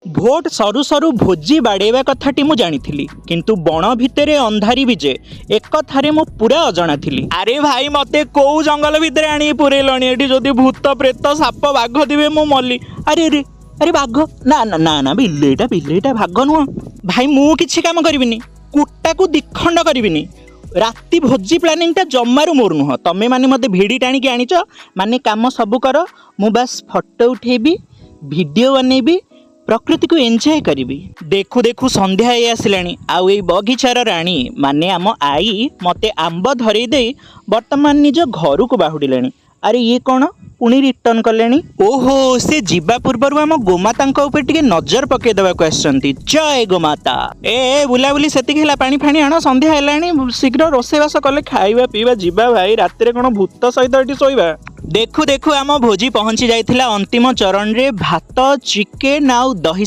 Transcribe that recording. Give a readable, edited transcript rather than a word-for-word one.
Vote सरू सरू भोजी बाड़ेवा कथाटी मु जानी किंतु बण भितर अंधारी विजे एक थारे मु पूरा अजଣା थिली। अरे भाई मते को जंगल भितर आनी पुरेलणी एठी जदि भूत प्रेत साप बाघ दिबे मु मल्ली। अरे अरे अरे बाघ ना ना ना ना बिलेटा भाग नुह भाई मु किछि काम करबिनी कुटा को दिखंड करबिनी। राति भोजी प्लानिंग टा जम्मारू मोर नुह तमे माने मते भिडी टाणी के आनिच माने काम सब कर मु बस फोटो उठेबी वीडियो बनेबी प्रकृति को एंजॉय करी। देखु देखु संध्या हे आसिलानी आउ ए बगीचार राणी माने आम आई मते आंब धरे दे वर्तमान निज घर को बाहुडिलानी। अरे ये कौन पुणी रिटर्न कलेनी। ओहो से जीवा पूर्व आम गोमाता ऊपर टिके नजर पकई देवाक आसछंती। जय गोमाता। ए बुलाबुली सेतिक हैला पानी फाणी आण संध्या हेलानी शीघ्र रोसेबास कले खाइबा पीवा जीवा भाई राति कौन भूत सहित एठी सोइबा। देखु देखु आम भोजी पहुंची जाइथिला अंतिम चरण रे भात चिकेन आउ दही